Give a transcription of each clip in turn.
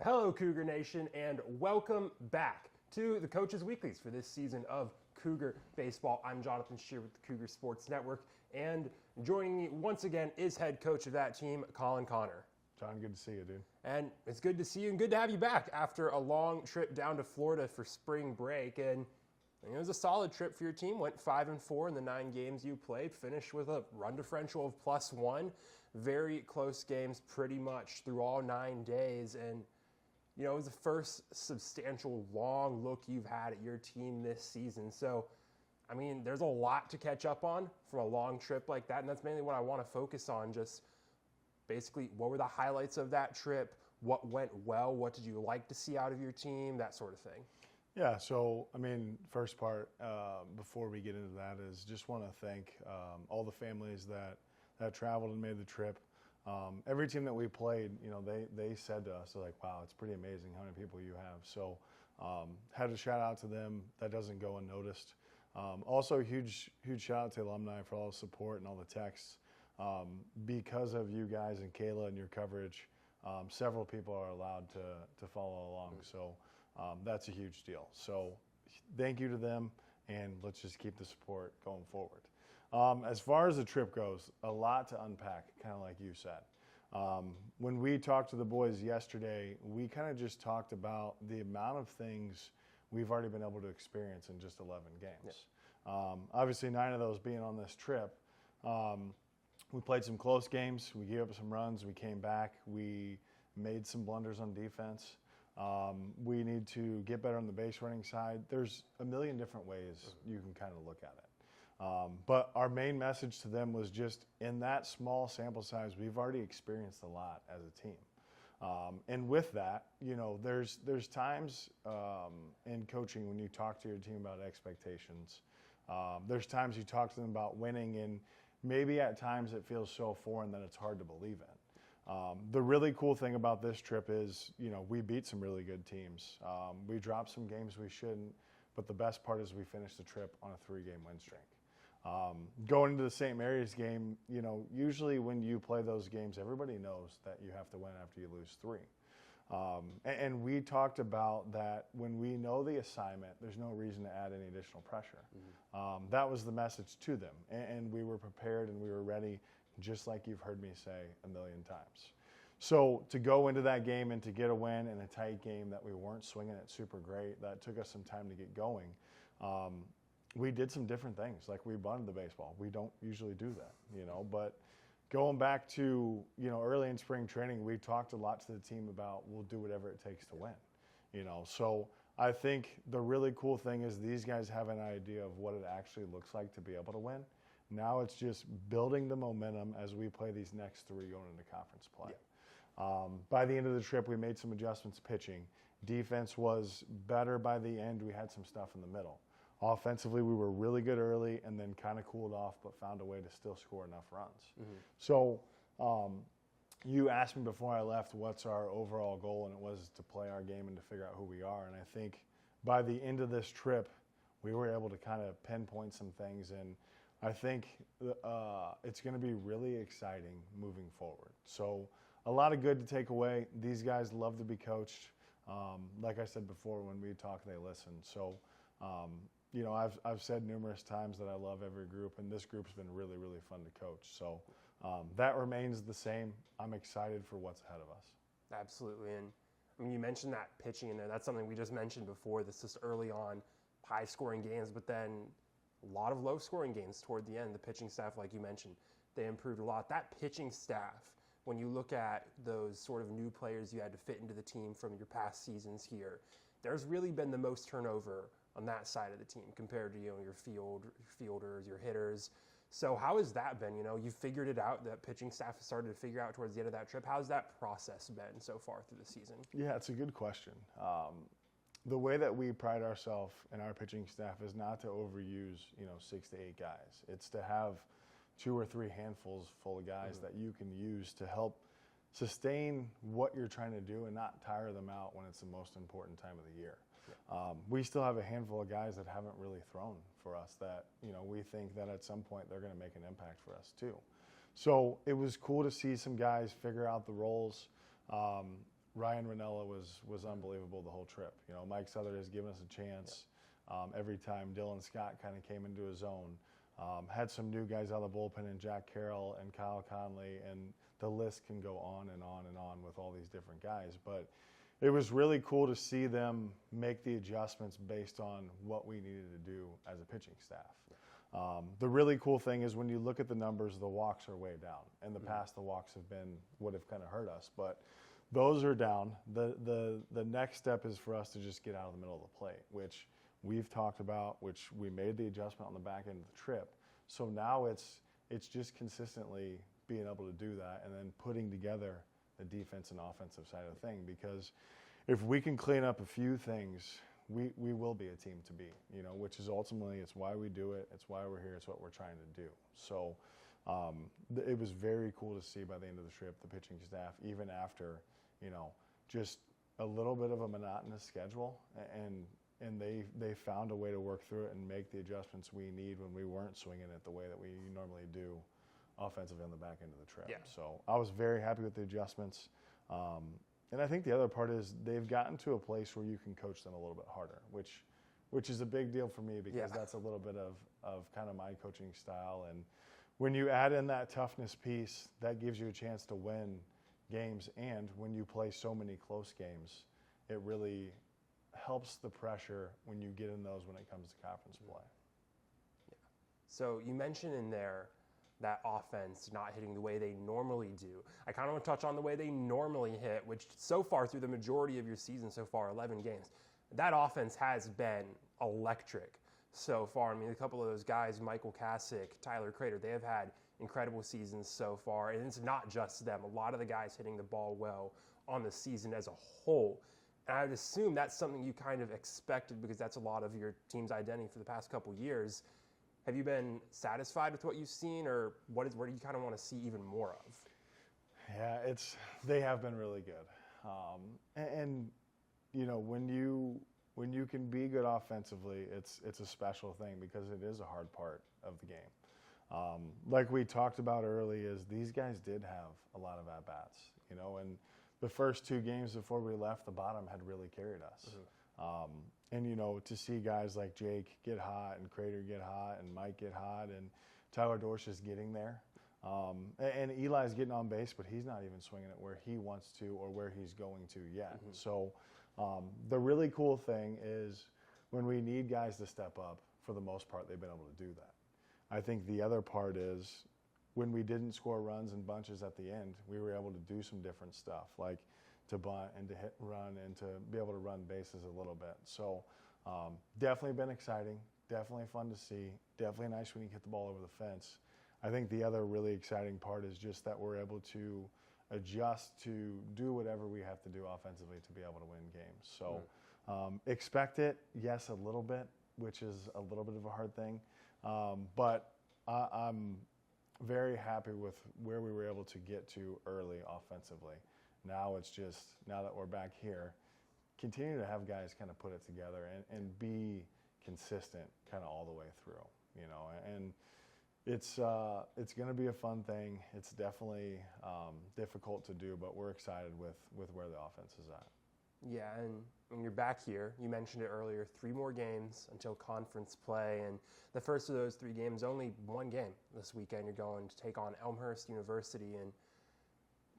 Hello, Cougar Nation, and welcome back to the Coaches Weeklies for this season of Cougar Baseball. I'm Jonathan Shear with the Cougar Sports Network, and joining me once again is head coach of that team, Colin Connor. John, good to see you, dude. And it's good to see you and good to have you back after a long trip down to Florida for spring break. And it was a solid trip for your team. Went 5-4 in the 9 games you played. Finished with a run differential of +1. Very close games pretty much through all 9 days. And it was the first substantial long look you've had at your team this season. So, there's a lot to catch up on from a long trip like that. And that's mainly what I want to focus on. Just basically, what were the highlights of that trip? What went well? What did you like to see out of your team? That sort of thing. Yeah, so, first part, before we get into that is just want to thank all the families that traveled and made the trip. Every team that we played, they said to us, they're like, wow, it's pretty amazing how many people you have. So had to shout out to them. That doesn't go unnoticed. Also, huge shout out to alumni for all the support and all the texts. Because of you guys and Kayla and your coverage, several people are allowed to follow along. So that's a huge deal. So thank you to them, and let's just keep the support going forward. As far as the trip goes, a lot to unpack, kind of like you said. When we talked to the boys yesterday, we kind of just talked about the amount of things we've already been able to experience in just 11 games. Yeah. Obviously, 9 of those being on this trip. We played some close games. We gave up some runs. We came back. We made some blunders on defense. We need to get better on the base running side. There's a million different ways you can kind of look at it. But our main message to them was just in that small sample size, we've already experienced a lot as a team. And with that, there's times in coaching when you talk to your team about expectations. There's times you talk to them about winning, and maybe at times it feels so foreign that it's hard to believe in. The really cool thing about this trip is, we beat some really good teams. We dropped some games we shouldn't, but the best part is we finished the trip on a 3-game win streak. Going into the St. Mary's game, usually when you play those games, everybody knows that you have to win after you lose 3. And we talked about that when we know the assignment, there's no reason to add any additional pressure. Mm-hmm. That was the message to them. And we were prepared and we were ready, just like you've heard me say a million times. So to go into that game and to get a win in a tight game that we weren't swinging it super great, that took us some time to get going. We did some different things, like we bunted the baseball. We don't usually do that, but going back to, early in spring training, we talked a lot to the team about we'll do whatever it takes to win, So I think the really cool thing is these guys have an idea of what it actually looks like to be able to win. Now it's just building the momentum as we play these next 3 going into conference play. Yeah. By the end of the trip, we made some adjustments pitching. Defense was better by the end. We had some stuff in the middle. Offensively, we were really good early and then kind of cooled off, but found a way to still score enough runs. Mm-hmm. So you asked me before I left what's our overall goal, and it was to play our game and to figure out who we are. And I think by the end of this trip, we were able to kind of pinpoint some things, and I think it's going to be really exciting moving forward. So a lot of good to take away. These guys love to be coached. Like I said before, when we talk, they listen. So I've said numerous times that I love every group, and this group's been really, really fun to coach. So that remains the same. I'm excited for what's ahead of us. Absolutely. And you mentioned that pitching in there. That's something we just mentioned before. This is early on, high-scoring games, but then a lot of low-scoring games toward the end. The pitching staff, like you mentioned, they improved a lot. That pitching staff, when you look at those sort of new players you had to fit into the team from your past seasons here, there's really been the most turnover on that side of the team compared to your fielders, your hitters. So how has that been? You figured it out. That pitching staff has started to figure out towards the end of that trip. How's that process been so far through the season? Yeah, it's a good question. The way that we pride ourselves in our pitching staff is not to overuse 6 to 8 guys. It's to have 2 or 3 handfuls full of guys that you can use to help sustain what you're trying to do and not tire them out when it's the most important time of the year. Yeah. We still have a handful of guys that haven't really thrown for us that, we think that at some point they're going to make an impact for us too. So it was cool to see some guys figure out the roles. Ryan Ranella was unbelievable the whole trip. You know, Mike Souther has given us a chance every time Dylan Scott kind of came into his own. Had some new guys out of the bullpen, and Jack Carroll and Kyle Conley, and the list can go on and on and on with all these different guys. But it was really cool to see them make the adjustments based on what we needed to do as a pitching staff. The really cool thing is when you look at the numbers, the walks are way down. In the past, the walks would have kind of hurt us, but those are down. The next step is for us to just get out of the middle of the plate, which we've talked about, which we made the adjustment on the back end of the trip. So now it's just consistently being able to do that and then putting together the defense and offensive side of the thing, because if we can clean up a few things, we will be a team to beat, you know, which is ultimately, it's why we do it. It's why we're here. It's what we're trying to do. So it was very cool to see by the end of the trip, the pitching staff, even after, you know, just a little bit of a monotonous schedule, and they found a way to work through it and make the adjustments we need when we weren't swinging it the way that we normally do offensively on the back end of the trip. Yeah. So I was very happy with the adjustments. And I think the other part is they've gotten to a place where you can coach them a little bit harder, which is a big deal for me, because that's a little bit of kind of my coaching style. And when you add in that toughness piece, that gives you a chance to win games. And when you play so many close games, it really helps the pressure when you get in those when it comes to conference play. Yeah. So you mentioned in there that offense not hitting the way they normally do. I kind of want to touch on the way they normally hit, which so far through the majority of your season so far, 11 games, that offense has been electric so far. I mean, a couple of those guys, Michael Kasich, Tyler Crater, they have had incredible seasons so far. And it's not just them. A lot of the guys hitting the ball well on the season as a whole. And I would assume that's something you kind of expected, because that's a lot of your team's identity for the past couple years. Have you been satisfied with what you've seen, or what do you kind of want to see even more of? Yeah, they have been really good. And you know, when you can be good offensively, it's a special thing, because it is a hard part of the game. Like we talked about early, is these guys did have a lot of at-bats, you know, and the first 2 games before we left, the bottom had really carried us. And, you know, to see guys like Jake get hot and Crater get hot and Mike get hot and Tyler Dorsch is getting there. And Eli's getting on base, but he's not even swinging it where he wants to or where he's going to yet. So the really cool thing is when we need guys to step up, for the most part, they've been able to do that. I think the other part is when we didn't score runs in bunches at the end, we were able to do some different stuff, like to bunt and to hit and run and to be able to run bases a little bit. So definitely been exciting, definitely fun to see, definitely nice when you hit the ball over the fence. I think the other really exciting part is just that we're able to adjust to do whatever we have to do offensively to be able to win games. So expect it, yes, a little bit, which is a little bit of a hard thing. But I'm very happy with where we were able to get to early offensively. Now it's just, now that we're back here, continue to have guys kind of put it together and be consistent kind of all the way through, you know. And it's going to be a fun thing. It's definitely difficult to do, but we're excited with where the offense is at. Yeah, and when you're back here, you mentioned it earlier, 3 more games until conference play, and the first of those 3 games, only 1 game this weekend. You're going to take on Elmhurst University, and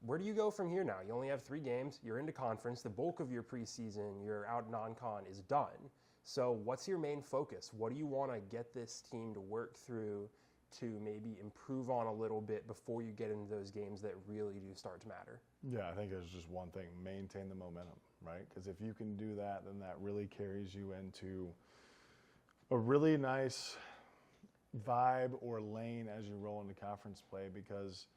where do you go from here now? You only have 3 games. You're into conference. The bulk of your preseason, your out non-con is done. So what's your main focus? What do you want to get this team to work through to maybe improve on a little bit before you get into those games that really do start to matter? Yeah, I think there's just one thing: maintain the momentum, right? Because if you can do that, then that really carries you into a really nice vibe or lane as you roll into conference play, because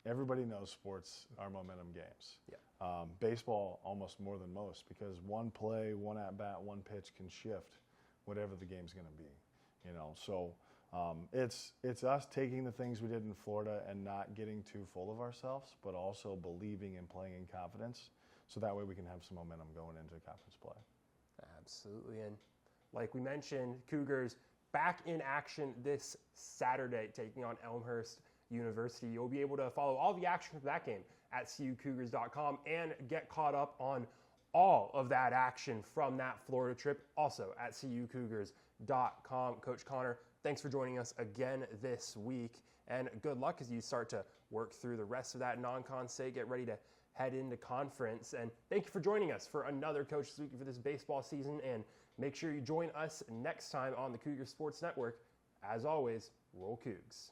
everybody knows sports are momentum games. Yeah. Baseball almost more than most, because one play, one at-bat, one pitch can shift whatever the game's going to be, you know. So it's us taking the things we did in Florida and not getting too full of ourselves, but also believing and playing in confidence, so that way we can have some momentum going into conference play. Absolutely. And like we mentioned, Cougars back in action this Saturday, taking on Elmhurst University. You'll be able to follow all the action from that game at CUCougars.com and get caught up on all of that action from that Florida trip, also at CUCougars.com. Coach Connor, thanks for joining us again this week, and good luck as you start to work through the rest of that non-con slate, get ready to head into conference. And thank you for joining us for another Coach's Week for this baseball season, and make sure you join us next time on the Cougar Sports Network. As always, roll Cougs.